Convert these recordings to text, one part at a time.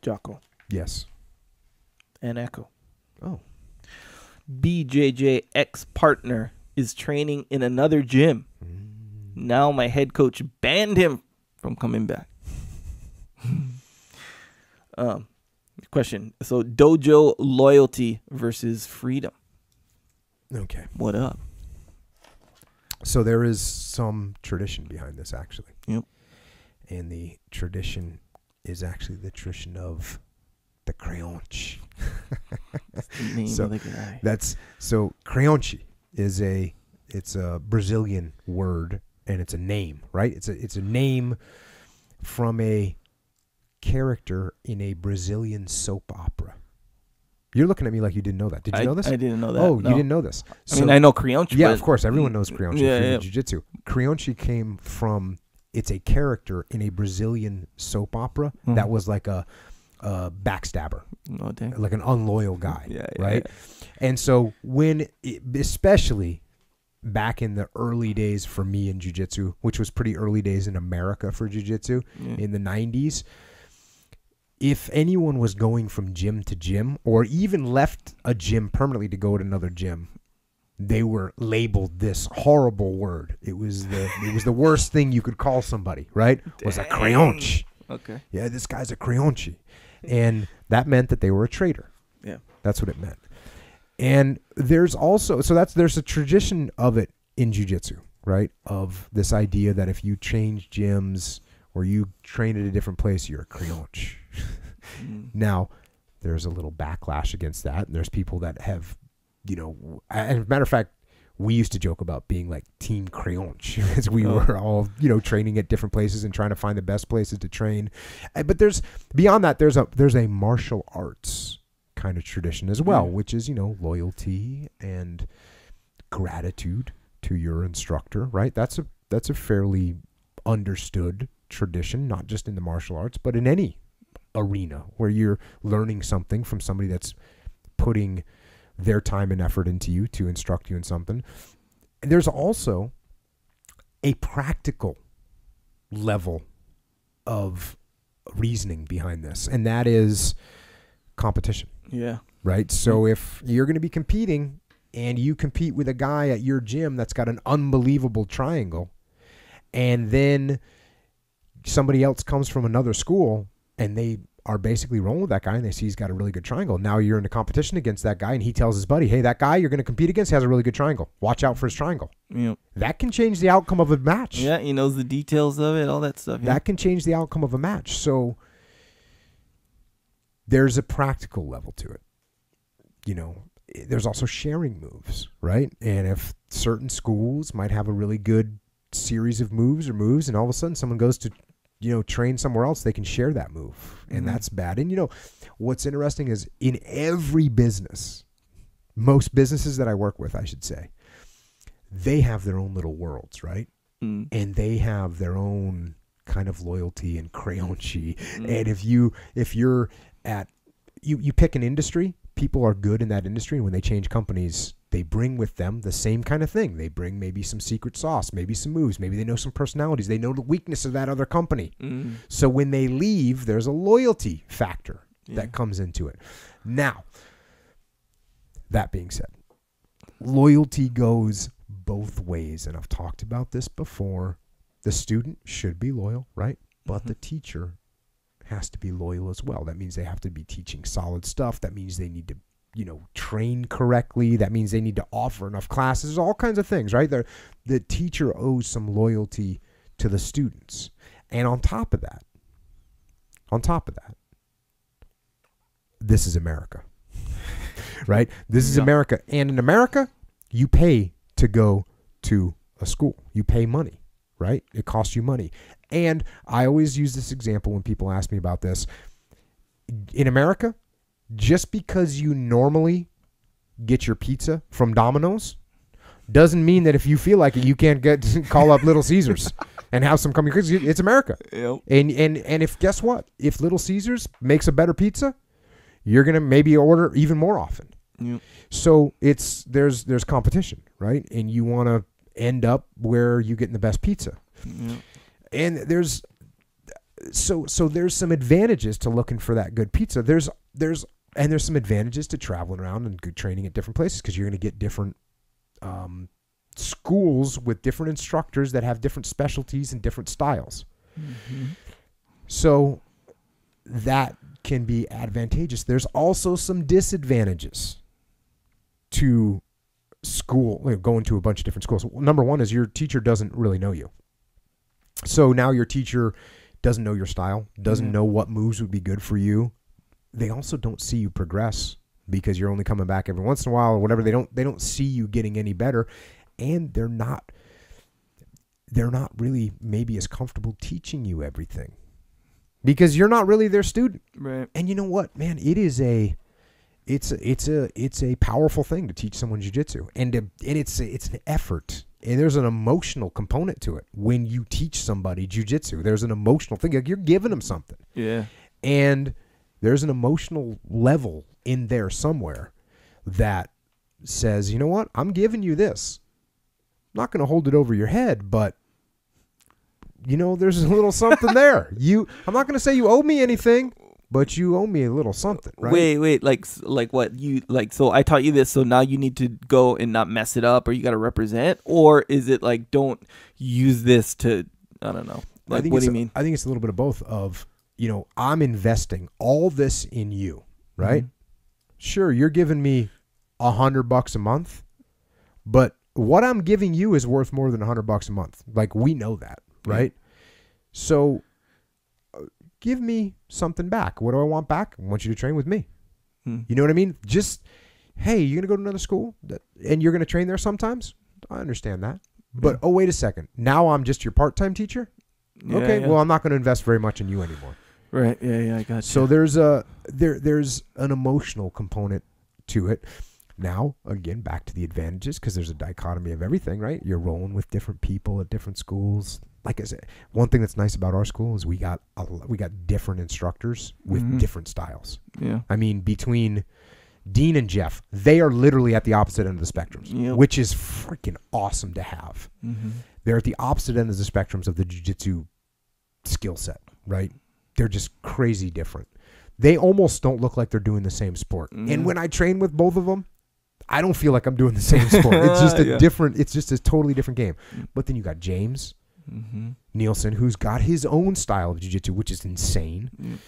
Jocko. Yes. And Echo. Oh. BJJ ex-partner is training in another gym. Now my head coach banned him from coming back. Question. So dojo loyalty versus freedom. Okay. What up? So there is some tradition behind this, actually. Yep. And the tradition is actually the tradition of the creonte. That's the name of the guy. So creonte is it's a Brazilian word, and it's a name, right? It's a name from a character in a Brazilian soap opera. You're looking at me like you didn't know that. Did you know this? I didn't know that. Oh, no. you didn't know this. I mean, I know creonte. Yeah, but of course. Everyone knows creonte Yeah, from Jiu-Jitsu. Creonte came from, it's a character in a Brazilian soap opera that was like a backstabber, like an unloyal guy, right? Yeah. And so especially back in the early days for me in Jiu-Jitsu, which was pretty early days in America for Jiu-Jitsu in the 90s, if anyone was going from gym to gym or even left a gym permanently to go to another gym, they were labeled this horrible word. It was the worst thing you could call somebody, right? Dang. Was a creonte. Okay. Yeah, this guy's a creonte. And that meant that they were a traitor. Yeah. That's what it meant. And there's also, there's a tradition of it in Jiu-Jitsu, right? Of this idea that if you change gyms or you train at a different place, you're a creonte. Now, there's a little backlash against that. And there's people that have, and as a matter of fact, we used to joke about being like Team Creonte as we were all, training at different places and trying to find the best places to train. But beyond that, there's a martial arts kind of tradition as well, which is, loyalty and gratitude to your instructor, right? That's a fairly understood tradition, not just in the martial arts, but in any arena where you're learning something from somebody that's putting their time and effort into you to instruct you in something. And there's also a practical level of reasoning behind this, and that is competition. Yeah. Right? So if you're going to be competing and you compete with a guy at your gym that's got an unbelievable triangle, and then somebody else comes from another school and they are basically rolling with that guy and they see he's got a really good triangle. Now you're in a competition against that guy and he tells his buddy, hey, that guy you're going to compete against has a really good triangle. Watch out for his triangle. Yep. That can change the outcome of a match. Yeah, he knows the details of it, all that stuff. Yeah. That can change the outcome of a match. So there's a practical level to it. There's also sharing moves, right? And if certain schools might have a really good series of moves and all of a sudden someone goes to train somewhere else, they can share that move. And that's bad. And what's interesting is in every business, most businesses that I work with, I should say, they have their own little worlds, right? And they have their own kind of loyalty and creonte. And if you're at, you pick an industry, people are good in that industry. And when they change companies, they bring with them the same kind of thing. They bring maybe some secret sauce, maybe some moves, maybe they know some personalities. They know the weakness of that other company. So when they leave, there's a loyalty factor that comes into it. Now, that being said, loyalty goes both ways. And I've talked about this before. The student should be loyal, right? But the teacher has to be loyal as well. That means they have to be teaching solid stuff. That means they need to train correctly. That means they need to offer enough classes, all kinds of things, right? The teacher owes some loyalty to the students. And on top of that, this is America, right? This is America. And in America, you pay to go to a school. You pay money, right? It costs you money. And I always use this example when people ask me about this. In America, just because you normally get your pizza from Domino's doesn't mean that if you feel like it, you can't call up Little Caesars and have some come. Because it's America. Yep. And if, guess what? If Little Caesars makes a better pizza, you're going to maybe order even more often. Yep. So there's competition, right? And you want to end up where you're getting the best pizza. Yep. And there's so there's some advantages to looking for that good pizza. There's some advantages to traveling around and good training at different places, because you're going to get different schools with different instructors that have different specialties and different styles. Mm-hmm. So that can be advantageous. There's also some disadvantages to school, going to a bunch of different schools. Number one is your teacher doesn't really know you. So now your teacher doesn't know your style, doesn't know what moves would be good for you. They also don't see you progress, because you're only coming back every once in a while or whatever. They don't see you getting any better, and they're not really maybe as comfortable teaching you everything, because you're not really their student. Right. And you know what, man, it's a powerful thing to teach someone jiu-jitsu, and it's an effort. And there's an emotional component to it. When you teach somebody jiu-jitsu, there's an emotional thing. Like, you're giving them something. Yeah. And there's an emotional level in there somewhere that says, you know what? I'm giving you this. I'm not going to hold it over your head, but, there's a little something there. I'm not going to say you owe me anything, but you owe me a little something, right? Wait, like what you like? So I taught you this, so now you need to go and not mess it up, or you got to represent, or is it like, don't use this to, I don't know. Like, what do you mean? I think it's a little bit of both. Of, I'm investing all this in you, right? Mm-hmm. Sure, you're giving me $100 a month, but what I'm giving you is worth more than $100 a month. Like, we know that, right? So give me something back. What do I want back? I want you to train with me. You know what I mean? Just, hey, you're going to go to another school and you're going to train there sometimes? I understand that. But, oh, wait a second. Now I'm just your part-time teacher? Yeah, okay, yeah. Well, I'm not going to invest very much in you anymore. Right. Yeah, I got you. So there's an emotional component to it. Now, again, back to the advantages, because there's a dichotomy of everything, right? You're rolling with different people at different schools. Like I said, one thing that's nice about our school is we got different instructors with different styles. Yeah. I mean, between Dean and Jeff, they are literally at the opposite end of the spectrums, which is freaking awesome to have. Mm-hmm. They're at the opposite end of the spectrums of the jiu-jitsu skill set, right? They're just crazy different. They almost don't look like they're doing the same sport. And when I train with both of them, I don't feel like I'm doing the same sport. It's just a different, it's just a totally different game. But then you got James Nielsen, who's got his own style of jiu-jitsu, which is insane.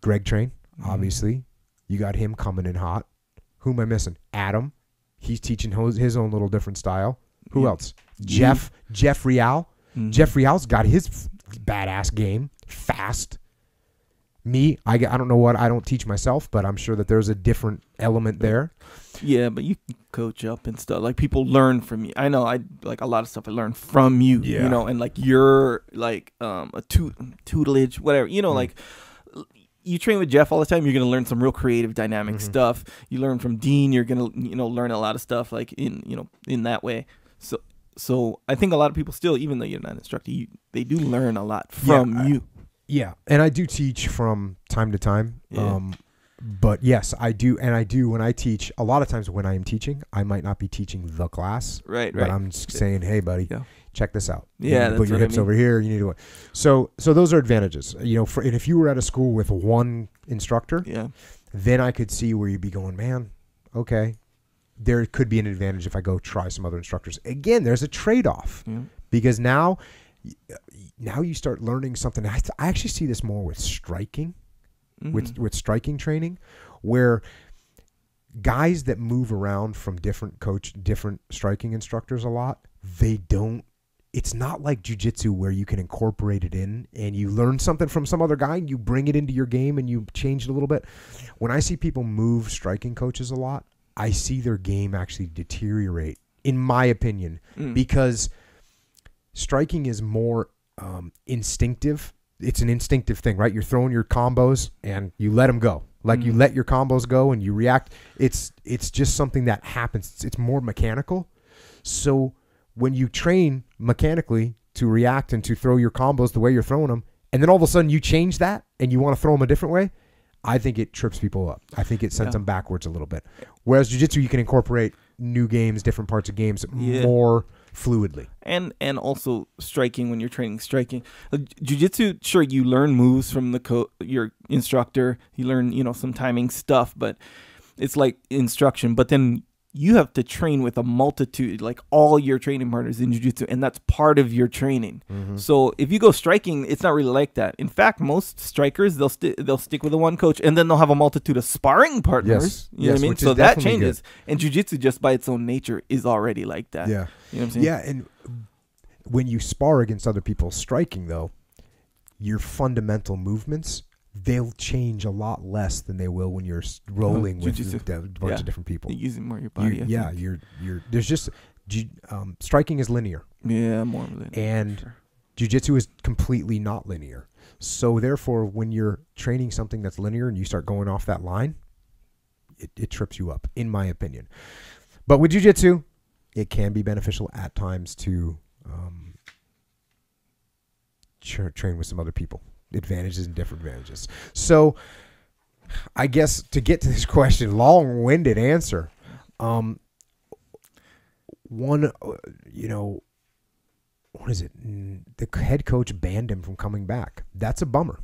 Greg Train, obviously. You got him coming in hot. Who am I missing? Adam. He's teaching his own little different style. Who else? Jeff Rial. Jeff Rial's got his badass game. Fast. Me, I don't know what, I don't teach myself, but I'm sure that there's a different element there. Yeah, but you can coach up and stuff. Like, people learn from you. I know, I like a lot of stuff I learned from you, and like you're like a tutelage, whatever, like you train with Jeff all the time, you're going to learn some real creative, dynamic stuff. You learn from Dean, you're going to, learn a lot of stuff like in that way. So I think a lot of people still, even though you're not an instructor, they do learn a lot from you. Yeah, and I do teach from time to time. Yeah. But yes, I do, and I do when I teach. A lot of times when I am teaching, I might not be teaching the class, right? But I'm just saying, hey, buddy, check this out. Yeah, put your hips over here. You need to. So those are advantages. And if you were at a school with one instructor, then I could see where you'd be going, man. Okay, there could be an advantage if I go try some other instructors. Again, there's a trade-off because now you start learning something. I actually see this more with striking, with striking training, where guys that move around from different striking instructors a lot, it's not like jiu-jitsu where you can incorporate it in and you learn something from some other guy and you bring it into your game and you change it a little bit. When I see people move striking coaches a lot, I see their game actually deteriorate, in my opinion, because striking is more instinctive. It's an instinctive thing, right? You're throwing your combos and you let them go. Like you let your combos go and you react. It's just something that happens. It's more mechanical. So when you train mechanically to react and to throw your combos the way you're throwing them, and then all of a sudden you change that and you want to throw them a different way, I think it trips people up. I think it sends them backwards a little bit. Whereas jiu-jitsu, you can incorporate new games, different parts of games more fluidly. And also striking when you're training striking. Jiu-jitsu, sure, you learn moves from your instructor. You learn, some timing stuff, but it's like instruction. But then you have to train with a multitude, like all your training partners in jiu-jitsu, and that's part of your training. Mm-hmm. So if you go striking, it's not really like that. In fact, most strikers, they'll stick with the one coach, and then they'll have a multitude of sparring partners. You know what I mean? So that changes. Good. And jiu-jitsu, just by its own nature, is already like that. Yeah. You know what I'm saying? Yeah, and when you spar against other people striking, though, your fundamental movements, they'll change a lot less than they will when you're rolling with a bunch of different people. You're using more of your body. You're there's just striking is linear. Yeah, more linear. And jiu-jitsu is completely not linear. So therefore, when you're training something that's linear and you start going off that line, it trips you up, in my opinion. But with jiu-jitsu, it can be beneficial at times to train with some other people. Advantages and different advantages. So I guess to get to this question, long-winded answer. What is it? The head coach banned him from coming back. That's a bummer.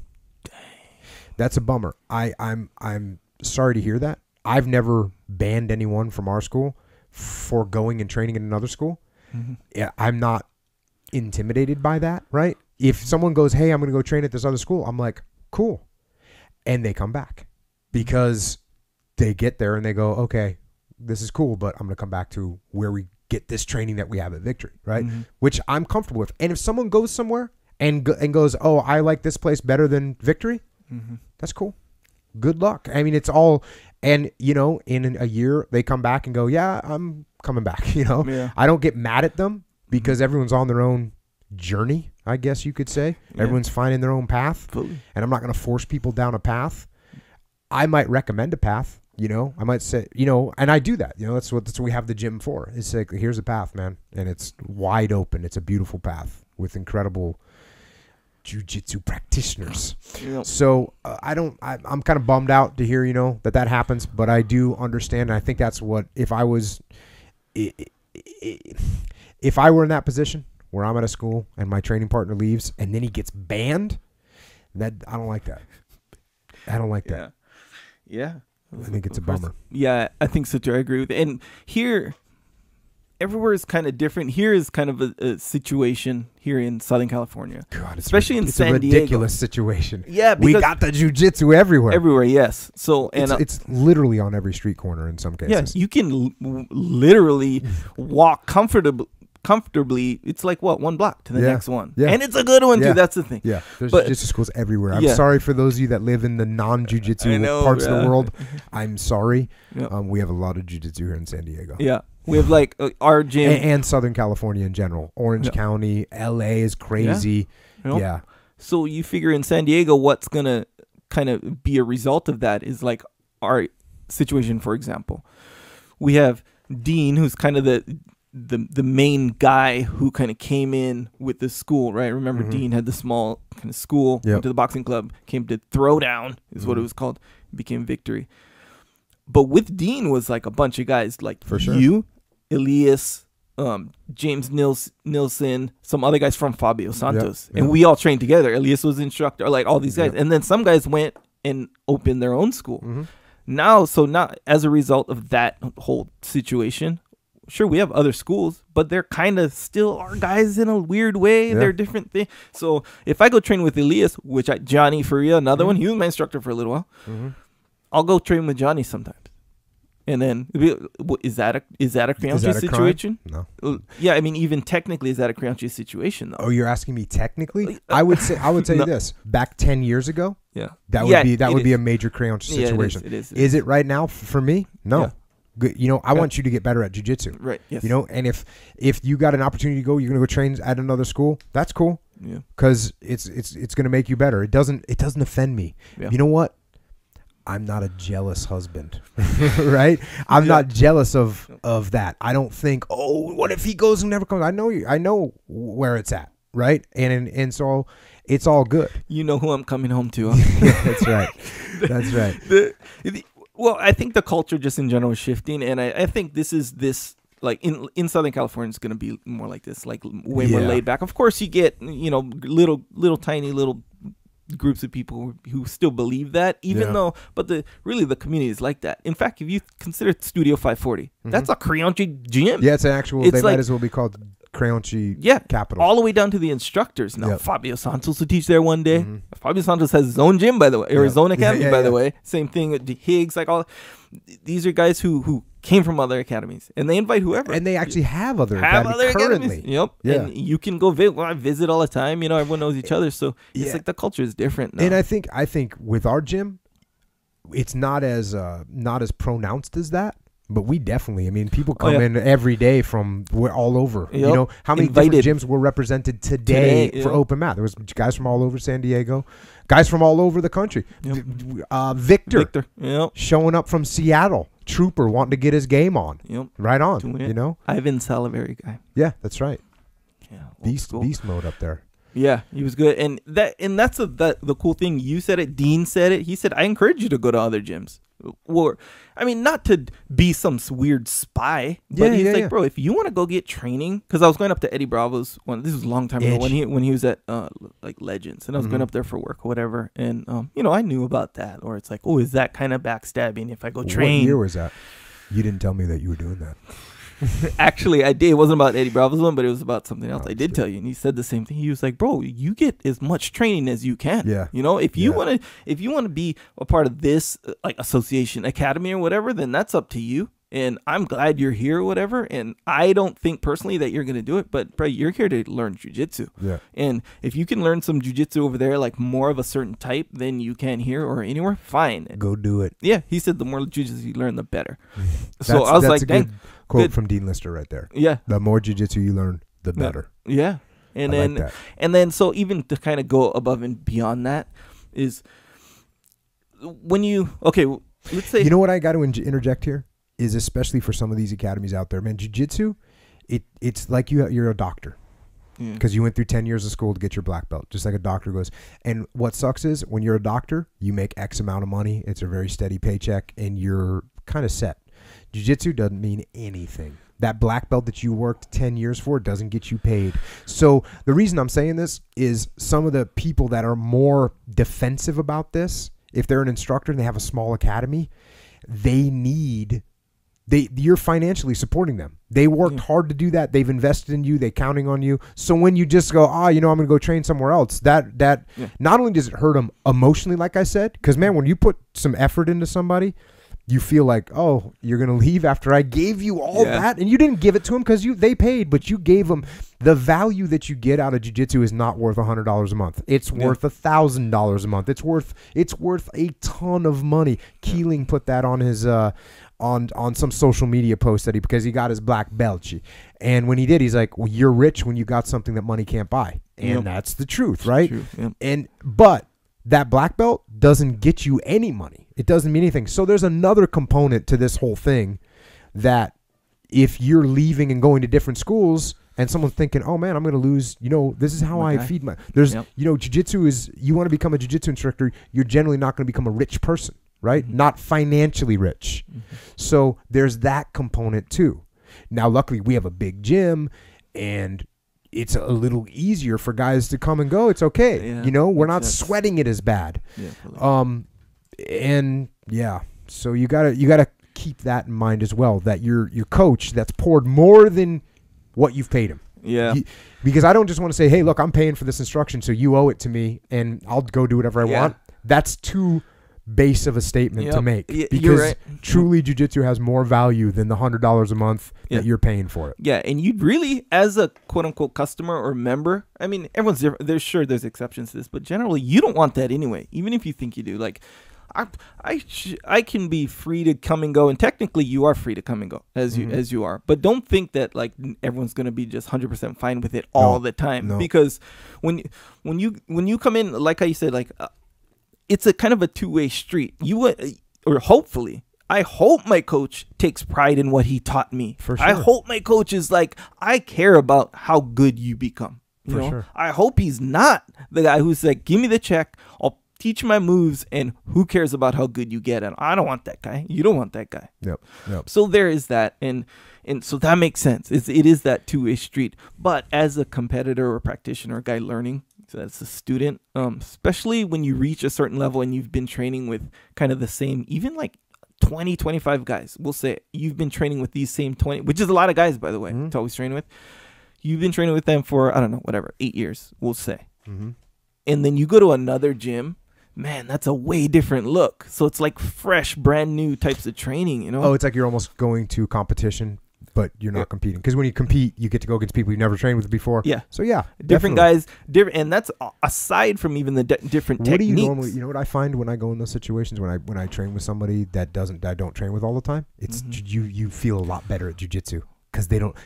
That's a bummer. I'm sorry to hear that. I've never banned anyone from our school for going and training in another school. Mm-hmm. Yeah, I'm not intimidated by that, right? If someone goes, hey, I'm going to go train at this other school, I'm like, cool. And they come back because they get there and they go, okay, this is cool, but I'm going to come back to where we get this training that we have at Victory, right? Mm-hmm. Which I'm comfortable with. And if someone goes somewhere and goes, oh, I like this place better than Victory, mm-hmm. that's cool. Good luck. I mean, it's all, and, in a year, they come back and go, yeah, I'm coming back, Yeah. I don't get mad at them because everyone's on their own journey, I guess you could say. Yeah. Everyone's finding their own path. Absolutely. And I'm not going to force people down a path. I might recommend a path, I might say, and I do that. That's what we have the gym for. It's like, here's a path, man. And it's wide open. It's a beautiful path with incredible jiu-jitsu practitioners. Yep. So I'm kind of bummed out to hear, that happens, but I do understand. And I think that's what, if I were in that position, where I'm at a school and my training partner leaves and then he gets banned, that I don't like that. I don't like that. Yeah. I think it's a bummer. Yeah, I think so too. I agree with it. And here, everywhere is kind of different. Here is kind of a situation here in Southern California. God, especially in San Diego. It's a ridiculous situation. Yeah, we got the jiu-jitsu everywhere. Everywhere, yes. So it's literally on every street corner in some cases. Yeah, you can literally walk comfortably. It's like one block to the next one, and it's a good one too. That's the thing. Yeah, there's jiu-jitsu schools everywhere. I'm sorry for those of you that live in the non-jiu-jitsu parts of the world. I'm sorry. Yep. We have a lot of jiu-jitsu here in San Diego. Yeah, we have like our gym and Southern California in general. Orange County, LA is crazy. Yeah. So you figure in San Diego, what's gonna kind of be a result of that is like our situation. For example, we have Dean, who's kind of the main guy who kind of came in with the school, right? Remember, Dean had the small kind of school, went to the boxing club, came to Throwdown is what it was called, became Victory. But with Dean was like a bunch of guys, like for sure. You, Elias, James Nilsson, some other guys from Fabio Santos. And we all trained together. Elias was instructor, like all these guys. And then some guys went and opened their own school. Now, as a result of that whole situation, sure, we have other schools, but they're kind of still our guys in a weird way. Yeah. They're different things. So if I go train with Elias, Johnny Faria, another one, he was my instructor for a little while. I'll go train with Johnny sometimes. And then, is that a Crianchi situation? No. Yeah, I mean, even technically, is that a Crianchi situation, though? Oh, you're asking me technically? I would say you this. Back 10 years ago, that would be a major Crianchi situation. It is. Is it right now for me? No. Yeah. I want you to get better at jiu-jitsu. Right. Yes. And if you got an opportunity to go, you're going to go train at another school. That's cool. Yeah. Because it's going to make you better. It doesn't offend me. Yeah. You know what? I'm not a jealous husband, right? I'm not jealous of that. I don't think, oh, what if he goes and never comes? I know where it's at, right? And so it's all good. You know who I'm coming home to. Huh? Yeah, that's right. That's right. Well, I think the culture just in general is shifting, and I think this like in Southern California, it's gonna be more like this, like way more laid back. Of course, you get little tiny groups of people who still believe that, even though, but the community is like that. In fact, if you consider Studio 540, that's a Creonchi gym. Yeah, it's an actual. They might as well be called Creonchi capital, all the way down to the instructors. Now, Fabio Santos will teach there one day. Fabio Santos has his own gym, by the way, or his own academy, by the way. Same thing with Higgs. Like all, these are guys who came from other academies, and they invite whoever. And they actually have other academies currently. Yep. Yeah. And you can go I visit all the time. Everyone knows each other, so it's like the culture is different now. And I think with our gym, it's not as pronounced as that. But we definitely, people come in every day from all over. Yep. How many different gyms were represented today for open mat? There was guys from all over San Diego, guys from all over the country. Yep. Victor showing up from Seattle, trooper wanting to get his game on. Yep. Right on. Ivan Salivary guy. Yeah, that's right. Yeah, beast mode up there. Yeah, he was good, and that's the cool thing. You said it. Dean said it. He said, "I encourage you to go to other gyms." Or, not to be some weird spy, but he's like, bro, if you want to go get training, because I was going up to Eddie Bravo's one. This was a long time ago when he was at like Legends, and I was going up there for work or whatever, and I knew about that. Or it's like, oh, is that kind of backstabbing if I go train? What year was that? You didn't tell me that you were doing that. Actually, I did. It wasn't about Eddie Bravo's one, but it was about something else. I did tell you, and he said the same thing. He was like, "Bro, you get as much training as you can. Yeah, if you want to be a part of this like association, academy, or whatever, then that's up to you. And I'm glad you're here or whatever. And I don't think personally that you're gonna do it, but bro, you're here to learn jujitsu. Yeah. And if you can learn some jujitsu over there, like more of a certain type than you can here or anywhere, fine. Go do it. Yeah, he said the more jujitsu you learn, the better. So I was like, dang. Quote from Dean Lister right there. Yeah. The more jiu-jitsu you learn, the better. Yeah. And then so even to kind of go above and beyond that is when let's say, what I got to interject here is, especially for some of these academies out there, man, jiu-jitsu, it's like you're a doctor. Because you went through 10 years of school to get your black belt, just like a doctor goes. And what sucks is when you're a doctor, you make X amount of money. It's a very steady paycheck, and you're kind of set. Jiu-jitsu doesn't mean anything. That black belt that you worked 10 years for doesn't get you paid. So the reason I'm saying this is some of the people that are more defensive about this, if they're an instructor and they have a small academy, you're financially supporting them. They worked hard to do that. They've invested in you. They're counting on you. So when you just go, I'm going to go train somewhere else, that not only does it hurt them emotionally, like I said, because, man, when you put some effort into somebody, you feel like, oh, you're going to leave after I gave you all that? And you didn't give it to them because they paid, but you gave them. The value that you get out of jiu-jitsu is not worth $100 a month. It's worth $1,000 a month. It's worth a ton of money. Keeling put that on his on some social media post because he got his black belt. And when he did, he's like, well, you're rich when you got something that money can't buy. And that's the truth, right? True. Yep. But that black belt doesn't get you any money. It doesn't mean anything. So there's another component to this whole thing that if you're leaving and going to different schools and someone's thinking, oh man, I'm going to lose, this is how I feed jiu-jitsu is, you want to become a jiu-jitsu instructor, you're generally not going to become a rich person, right? Mm-hmm. Not financially rich. Mm-hmm. So there's that component too. Now, luckily we have a big gym and it's a little easier for guys to come and go. It's okay. Yeah, we're not sweating it as bad. Yeah, so you gotta keep that in mind as well, that your coach that's poured more than what you've paid him. Yeah. Because I don't just want to say, hey, look, I'm paying for this instruction, so you owe it to me and I'll go do whatever I want. That's too base of a statement to make, because truly jiu-jitsu has more value than the $100 a month that you're paying for it. Yeah, and you'd really, as a quote-unquote customer or member, everyone's different. There's exceptions to this, but generally you don't want that anyway, even if you think you do. Like, I can be free to come and go, and technically you are free to come and go as you are, but don't think that like everyone's gonna be just 100% fine with it all the time, because when you come in, like I said, like it's a kind of a two-way street. Hopefully, I hope my coach takes pride in what he taught me. For sure. I hope my coach is like, I care about how good you become. You know? Sure. I hope he's not the guy who's like, give me the check, I'll teach my moves, and who cares about how good you get? And I don't want that guy. You don't want that guy. Yep. So there is that, and so that makes sense. It is that two-way street. But as a competitor or practitioner, a guy learning, so that's a student, especially when you reach a certain level and you've been training with kind of the same, even like 20, 25 guys. We'll say you've been training with these same 20, which is a lot of guys, by the way, to always train with. You've been training with them for, I don't know, whatever, 8 years, we'll say. And then you go to another gym, man, that's a way different look. So it's like fresh, brand new types of training, you know? Oh, it's like you're almost going to competition, but you're not competing. Because when you compete, you get to go against people you've never trained with before. Yeah. So yeah, different guys, different, and that's aside from even the different techniques. What do you normally? You know what I find when I go in those situations when I train with somebody that I don't train with all the time. It's you feel a lot better at jiu-jitsu because they don't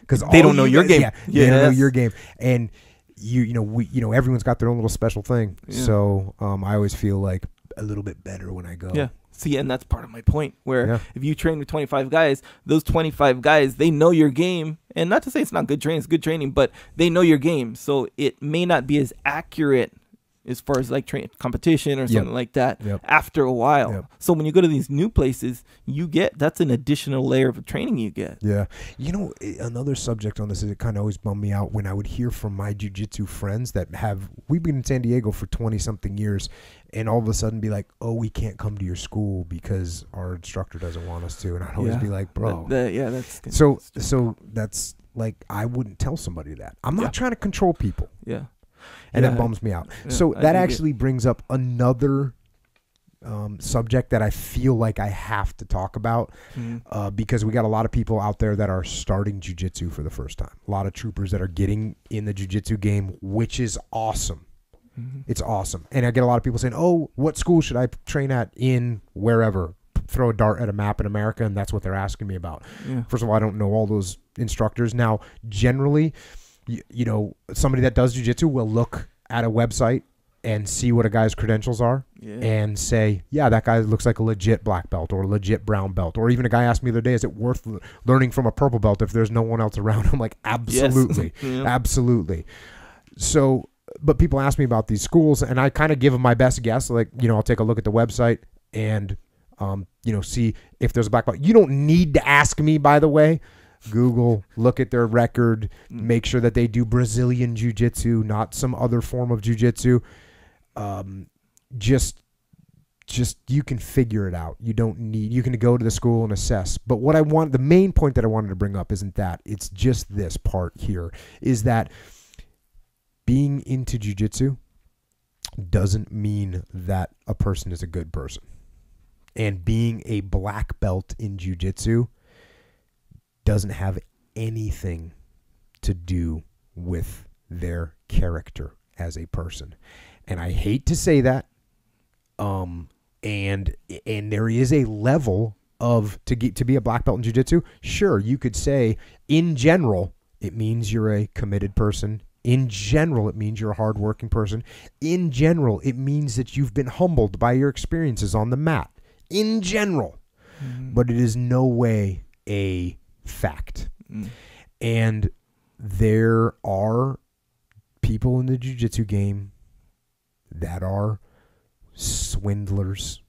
know your game. Yeah, they don't know your game, and everyone's got their own little special thing. Yeah. So I always feel like a little bit better when I go. Yeah. See, and that's part of my point, where if you train with 25 guys, those 25 guys, they know your game. And not to say it's not good training, it's good training, but they know your game. So it may not be as accurate as far as like competition or something like that after a while. So when you go to these new places, that's an additional layer of training you get. Yeah. You know, another subject on this is it kind of always bummed me out when I would hear from my jiu-jitsu friends that we've been in San Diego for 20 something years, and all of a sudden be like, oh, we can't come to your school because our instructor doesn't want us to. And I'd always be like, bro. That's so that's like, I wouldn't tell somebody that. I'm not trying to control people. Yeah. And it bums me out. Yeah, so that actually brings up another subject that I feel like I have to talk about because we got a lot of people out there that are starting jiu-jitsu for the first time. A lot of troopers that are getting in the jiu-jitsu game, which is awesome. It's awesome. And I get a lot of people saying, oh, what school should I train at in wherever? Throw a dart at a map in America, and that's what they're asking me about. Yeah. First of all, I don't know all those instructors. Now, generally, you know, somebody that does jiu-jitsu will look at a website and see what a guy's credentials are and say, yeah, that guy looks like a legit black belt or a legit brown belt. Or even a guy asked me the other day, is it worth learning from a purple belt if there's no one else around? I'm like, absolutely. Absolutely. So, but people ask me about these schools, and I kind of give them my best guess. Like, you know, I'll take a look at the website and, you know, see if there's a black belt. You don't need to ask me, by the way. Google, look at their record, make sure that they do Brazilian jiu-jitsu, not some other form of jiu-jitsu. Just you can figure it out. You can go to the school and assess. But the main point that I wanted to bring up isn't that. It's just this part here, is that being into jiu-jitsu doesn't mean that a person is a good person. And being a black belt in jiu-jitsu doesn't have anything to do with their character as a person. And I hate to say that. And there is a level of to be a black belt in jiu-jitsu. Sure, you could say in general it means you're a committed person. In general, it means you're a hardworking person. In general, it means that you've been humbled by your experiences on the mat. In general. But it is no way a fact. And there are people in the jiu-jitsu game that are swindlers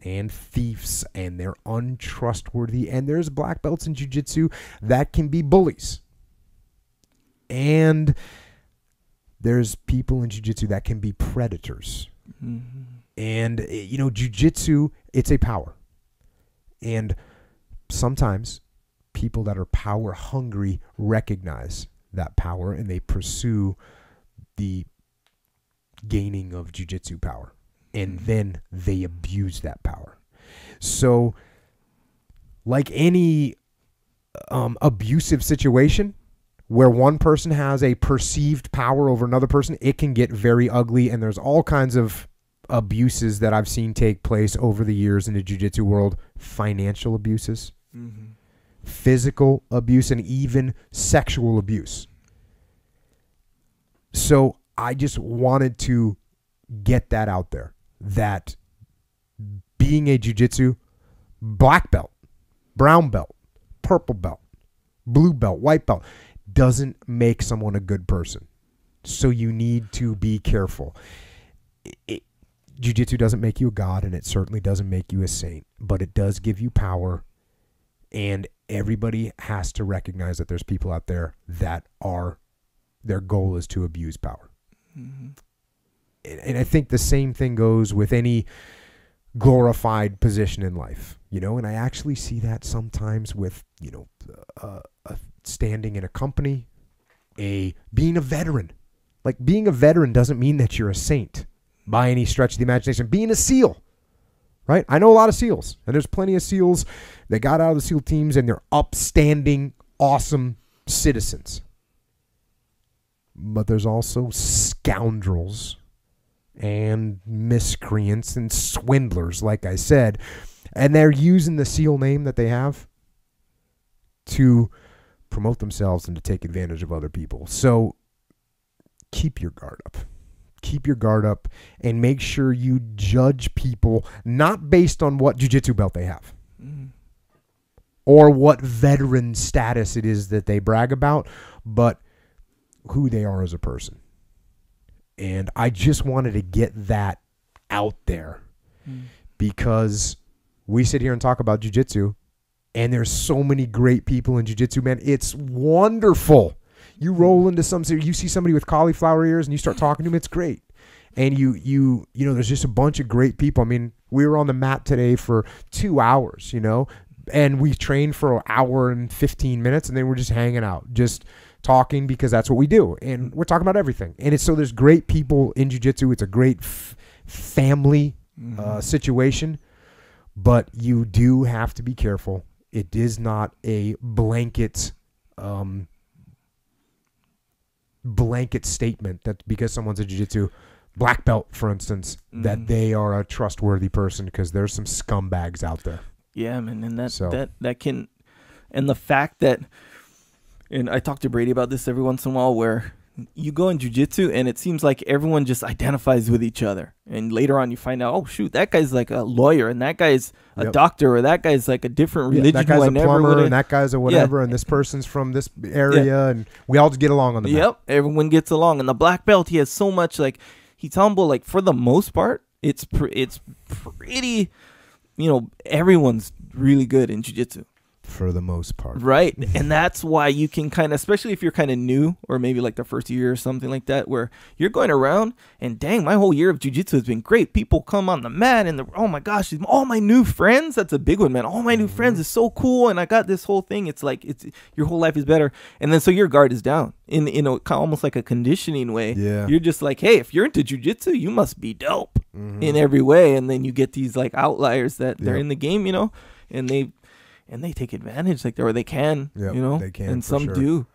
and thieves, and they're untrustworthy, and there's black belts in jiu-jitsu that can be bullies, and there's people in jiu-jitsu that can be predators. And you know, jiu-jitsu, it's a power, and sometimes people that are power hungry recognize that power and they pursue the gaining of jiu-jitsu power, and then they abuse that power. So like any abusive situation where one person has a perceived power over another person, it can get very ugly, and there's all kinds of abuses that I've seen take place over the years in the jiu-jitsu world. Financial abuses, physical abuse, and even sexual abuse. So I just wanted to get that out there, that being a jiu-jitsu black belt, brown belt, purple belt, blue belt, white belt doesn't make someone a good person. So you need to be careful. Jiu-Jitsu doesn't make you a god, and it certainly doesn't make you a saint, but it does give you power, and everybody has to recognize that there's people out there that their goal is to abuse power. Mm-hmm. And I think the same thing goes with any glorified position in life, and I actually see that sometimes with, standing in a company, being a veteran. Like, being a veteran doesn't mean that you're a saint by any stretch of the imagination. Being a SEAL, right? I know a lot of SEALs, and there's plenty of SEALs that got out of the SEAL teams, and they're upstanding, awesome citizens. But there's also scoundrels and miscreants and swindlers, like I said, and they're using the SEAL name that they have to promote themselves and to take advantage of other people. So keep your guard up. Keep your guard up and make sure you judge people not based on what jiu-jitsu belt they have or what veteran status it is that they brag about, but who they are as a person. And I just wanted to get that out there because we sit here and talk about jiu-jitsu, and there's so many great people in jiu-jitsu, man. It's wonderful. You roll into you see somebody with cauliflower ears and you start talking to them, it's great. And you know, there's just a bunch of great people. I mean, we were on the mat today for 2 hours, and we trained for an hour and 15 minutes, and then we're just hanging out, just talking, because that's what we do. And we're talking about everything. And so there's great people in jiu-jitsu. It's a great family situation, but you do have to be careful. It is not a blanket statement that because someone's a jiu-jitsu black belt, for instance, that they are a trustworthy person, because there's some scumbags out there. Yeah, man. And that can, and the fact that, and I talk to Brady about this every once in a while, where you go in jiu-jitsu and it seems like everyone just identifies with each other. And later on you find out, oh, shoot, that guy's like a lawyer, and that guy's a doctor, or that guy's like a different religion. That guy's a plumber, and that guy's a whatever, and this person's from this area, and we all just get along on the mat. Yep, everyone gets along. And the black belt, he has so much, like, he's humble. Like, for the most part, it's pretty, everyone's really good in jiu-jitsu. For the most part. Right. And that's why you can kind of, especially if you're kind of new, or maybe like the first year or something like that, where you're going around and dang, my whole year of jiu-jitsu has been great. People come on the mat and oh my gosh, all my new friends. That's a big one, man. All my new friends is so cool. And I got this whole thing. It's like, your whole life is better. And then so your guard is down in almost like a conditioning way. Yeah. You're just like, hey, if you're into jiu-jitsu, you must be dope in every way. And then you get these like outliers that they're in the game, and they take advantage, like, or they can, they can, and some do.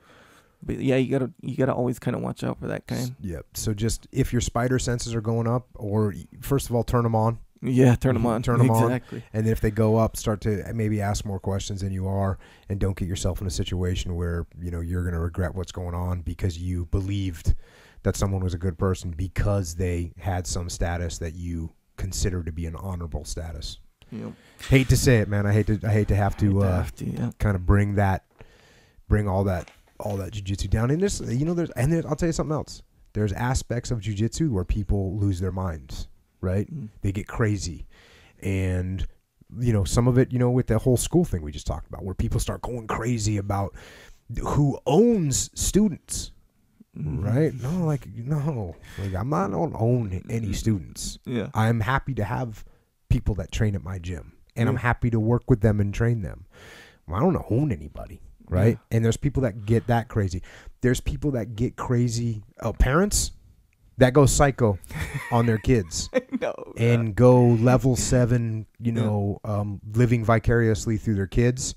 But yeah, you gotta always kind of watch out for that kind. Yep. So just if your spider senses are going up, or first of all, turn them on. Yeah, turn them on. Turn them on. And then if they go up, start to maybe ask more questions than you are, and don't get yourself in a situation where you're gonna regret what's going on because you believed that someone was a good person because they had some status that you consider to be an honorable status. Yep. Hate to say it, man. I hate to have to kind of bring all that jiu-jitsu down. And there's I'll tell you something else. There's aspects of jiu-jitsu where people lose their minds, right? They get crazy. And some of it, with the whole school thing we just talked about, where people start going crazy about who owns students. Right? No, I'm not going to own any students. Yeah. I'm happy to have people that train at my gym, and I'm happy to work with them and train them. Well, I don't own anybody, right? And there's people that get that crazy. There's people that get crazy, parents that go psycho on their kids and go level 7, living vicariously through their kids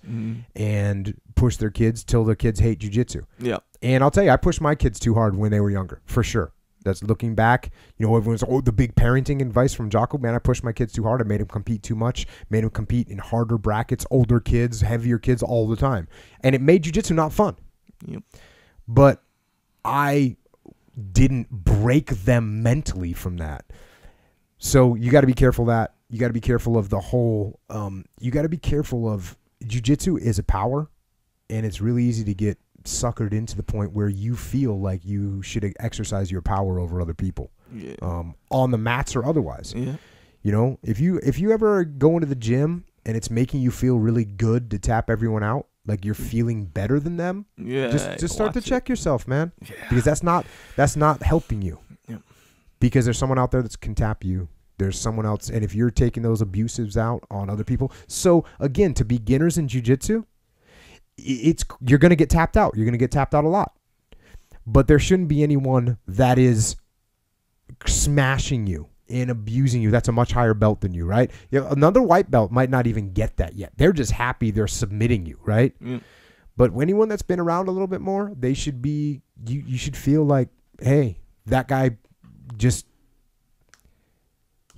and push their kids till their kids hate jiu-jitsu. Yeah. And I'll tell you, I pushed my kids too hard when they were younger, for sure. That's looking back, everyone's, the big parenting advice from Jocko. Man, I pushed my kids too hard. I made them compete too much, made them compete in harder brackets, older kids, heavier kids all the time. And it made jiu-jitsu not fun. Yep. But I didn't break them mentally from that. So you got to be careful of that. You got to be careful of the whole, you got to be careful of, jiu-jitsu is a power, and it's really easy to get suckered into the point where you feel like you should exercise your power over other people. on the mats or otherwise. Yeah. You know, if you ever go into the gym and it's making you feel really good to tap everyone out, like you're feeling better than them, just start to check yourself, man, because that's not helping you. Yep. Because there's someone out there that can tap you. There's someone else, and if you're taking those abusives out on other people, so again, to beginners in jiu-jitsu, you're going to get tapped out. You're going to get tapped out a lot, but there shouldn't be anyone that is smashing you and abusing you. That's a much higher belt than you, right? You know, another white belt might not even get that yet. They're just happy they're submitting you, right? Mm. But anyone that's been around a little bit more, they should be. You should feel like, hey, that guy just.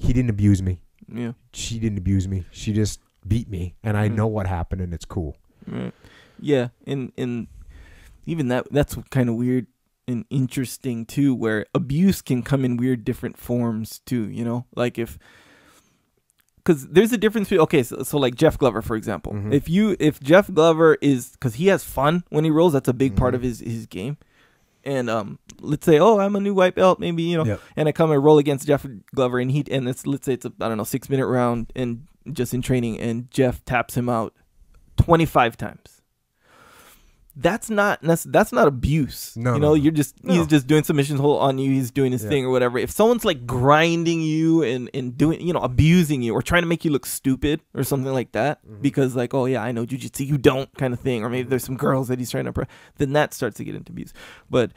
He didn't abuse me. Yeah. She didn't abuse me. She just beat me, and I know what happened, and it's cool. Right. Yeah, and even that's kind of weird and interesting too, where abuse can come in weird different forms too. You know, like because there's a difference between so like Jeff Glover, for example. Mm-hmm. If Jeff Glover is, because he has fun when he rolls, that's a big part of his game. And let's say, I'm a new white belt, maybe, you know, and I come and roll against Jeff Glover, and let's say it's a 6-minute round, and just in training, and Jeff taps him out 25 times. That's not abuse. No, you know, he's just doing submissions hold on you. He's doing his thing or whatever. If someone's like grinding you and doing, you know, abusing you or trying to make you look stupid or something like that, because like, oh yeah, I know jiu-jitsu, you don't, kind of thing, or maybe there's some girls that he's trying to, then that starts to get into abuse. But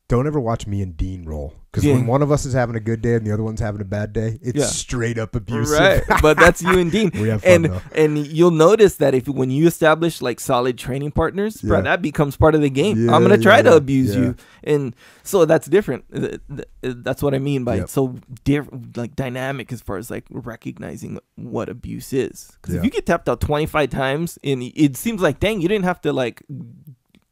don't ever watch me and Dean roll, because when one of us is having a good day and the other one's having a bad day, it's straight up abusive. Right, but that's you and Dean. We have fun, and you'll notice that when you establish like solid training partners, bro, that becomes part of the game. I'm gonna try to abuse you, and so that's different. That's what I mean by it's so different, like dynamic as far as like recognizing what abuse is. Because if you get tapped out 25 times, and it seems like, dang, you didn't have to like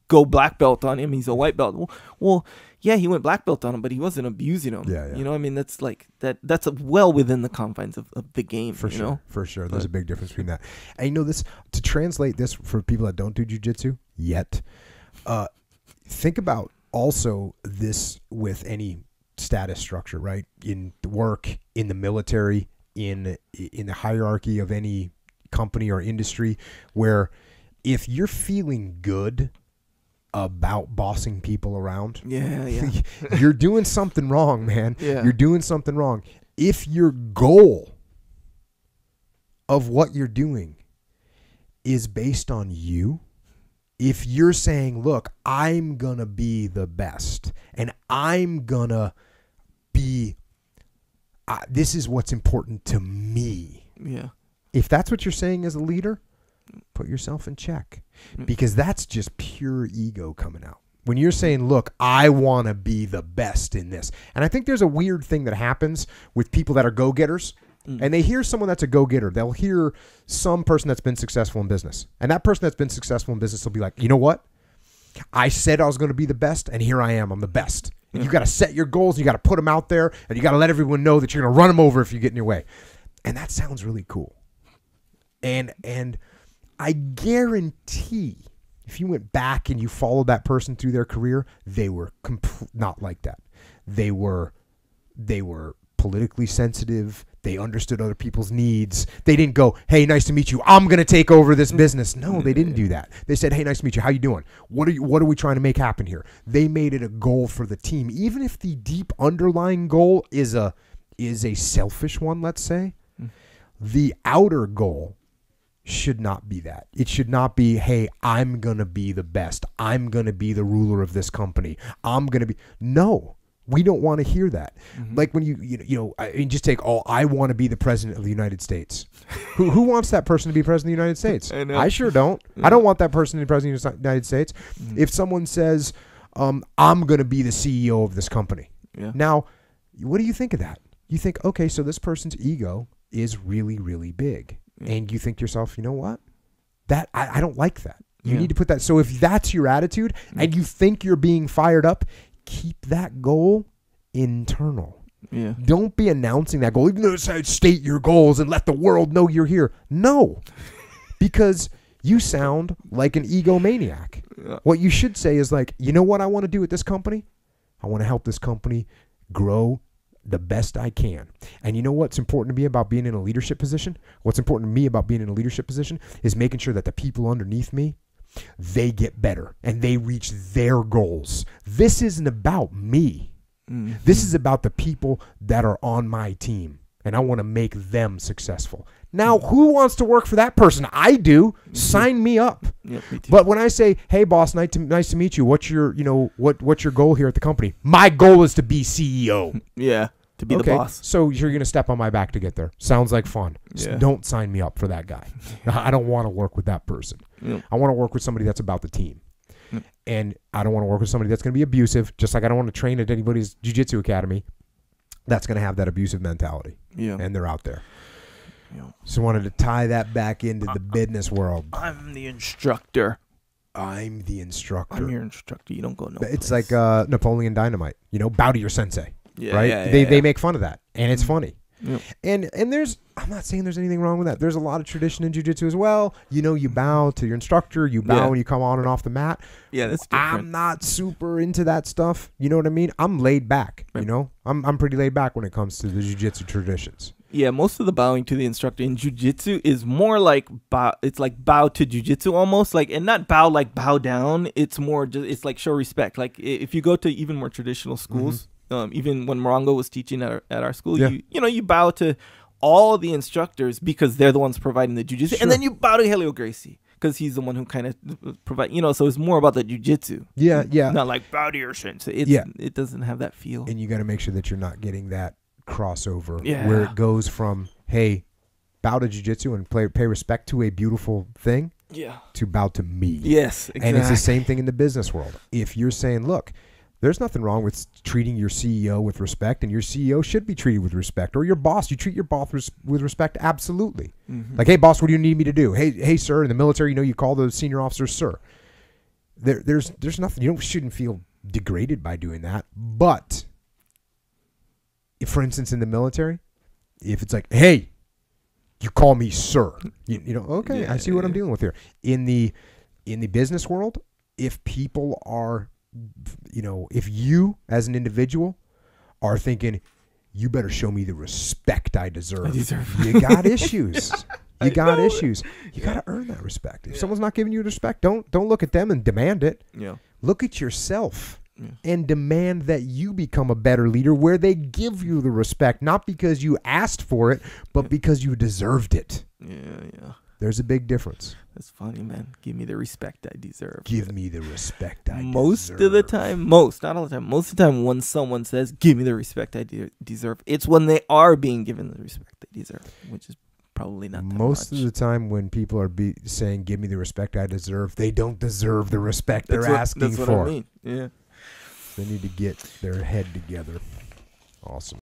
go black belt on him. He's a white belt. Well, yeah, he went black belt on him, but he wasn't abusing him. Yeah. You know, I mean, that's like that's well within the confines of the game. For sure. Know? For sure. There's a big difference between that. And you know, this, to translate this for people that don't do jiu-jitsu yet, think about also this with any status structure, right? In work, in the military, in the hierarchy of any company or industry, where if you're feeling good about bossing people around, you're doing something wrong, man. You're doing something wrong. If your goal of what you're doing is based on you, if you're saying, look, I'm gonna be the best, and I'm gonna be this is what's important to me, if that's what you're saying as a leader, put yourself in check, because that's just pure ego coming out. When you're saying, look, I want to be the best in this. And I think there's a weird thing that happens with people that are go-getters, and they hear someone that's a go-getter. They'll hear some person that's been successful in business, and that person that's been successful in business will be like, you know what? I said I was going to be the best, and here I am. I'm the best. And you got to set your goals, and you got to put them out there, and you got to let everyone know that you're going to run them over if you get in your way. And that sounds really cool. And I guarantee if you went back and you followed that person through their career, they were not like that. They were politically sensitive. They understood other people's needs. They didn't go, hey, nice to meet you, I'm going to take over this business. No, they didn't do that. They said, hey, nice to meet you. How you doing? What are we trying to make happen here? They made it a goal for the team. Even if the deep underlying goal is a selfish one, let's say, the outer goal should not be that. It should not be, hey, I'm going to be the best. I'm going to be the ruler of this company. I'm going to be. No, we don't want to hear that. Like when you just take, I want to be the president of the United States. Who wants that person to be president of the United States? I sure don't. I don't want that person to be president of the United States. If someone says, I'm going to be the CEO of this company. Now, what do you think of that? You think, okay, so this person's ego is really, really big. And you think to yourself, you know what? That I don't like that. You need to put that. So if that's your attitude and you think you're being fired up, keep that goal internal. Don't be announcing that goal. Even though it says state your goals and let the world know you're here. No, because you sound like an egomaniac. What you should say is like, you know what I want to do at this company? I want to help this company grow the best I can. And you know what's important to me about being in a leadership position? What's important to me about being in a leadership position is making sure that the people underneath me, they get better and they reach their goals. This isn't about me. Mm-hmm. This is about the people that are on my team, and I want to make them successful. Now, who wants to work for that person? I do. Sign me up. Yep, me too. But when I say, "Hey, boss, nice to meet you. What's your what's your goal here at the company?" My goal is to be CEO. Yeah, to be the boss. So you're gonna step on my back to get there. Sounds like fun. Yeah. Don't sign me up for that guy. I don't want to work with that person. Yep. I want to work with somebody that's about the team. And I don't want to work with somebody that's going to be abusive, just like I don't want to train at anybody's jiu-jitsu academy that's going to have that abusive mentality. Yeah. And they're out there. Yeah. So I wanted to tie that back into the business world. I'm the instructor. I'm the instructor. I'm your instructor. You don't go nowhere. It's like Napoleon Dynamite. Bow to your sensei. Yeah, right? Yeah, They make fun of that, and it's funny. Yep. And there's, I'm not saying there's anything wrong with that. There's a lot of tradition in jiu-jitsu as well. You bow to your instructor. You bow when you come on and off the mat. Yeah, that's different. I'm not super into that stuff. You know what I mean? I'm laid back. Right. I'm pretty laid back when it comes to the jiu-jitsu traditions. Yeah, most of the bowing to the instructor in jiu-jitsu is more like bow. It's like bow to jiu-jitsu almost, like, and not bow like bow down. It's more just, it's like show respect. Like if you go to even more traditional schools, even when Morongo was teaching at our school, you bow to all the instructors because they're the ones providing the jiu-jitsu, and then you bow to Helio Gracie because he's the one who kind of provide. So it's more about the jiu-jitsu. Yeah. Not like bow to your sensei. It doesn't have that feel. And you got to make sure that you're not getting that crossover where it goes from, hey, bow to jiu-jitsu and pay respect to a beautiful thing, to bow to me. Yes, exactly. And it's the same thing in the business world. If you're saying, look, there's nothing wrong with treating your CEO with respect, and your CEO should be treated with respect, or your boss, you treat your boss with respect, absolutely. Mm-hmm. Like, hey, boss, what do you need me to do? Hey, sir, in the military, you call the senior officers sir. There's nothing, you shouldn't feel degraded by doing that. But if, for instance, in the military, if it's like, hey, you call me sir, okay, I see what I'm dealing with here. In the business world, if people are, if you as an individual are thinking, you better show me the respect I deserve. You got issues. You got issues. You got to earn that respect. If someone's not giving you respect, don't look at them and demand it. Yeah. Look at yourself and demand that you become a better leader where they give you the respect, not because you asked for it, but because you deserved it. Yeah. There's a big difference. That's funny, man. Give me the respect I deserve. Give me the respect I deserve. Most of the time, not all the time, most of the time when someone says, give me the respect I deserve, it's when they are being given the respect they deserve, which is probably not that most much. of the time when people are saying, give me the respect I deserve, they don't deserve the respect they're asking for. That's what I mean. Yeah. They need to get their head together. Awesome.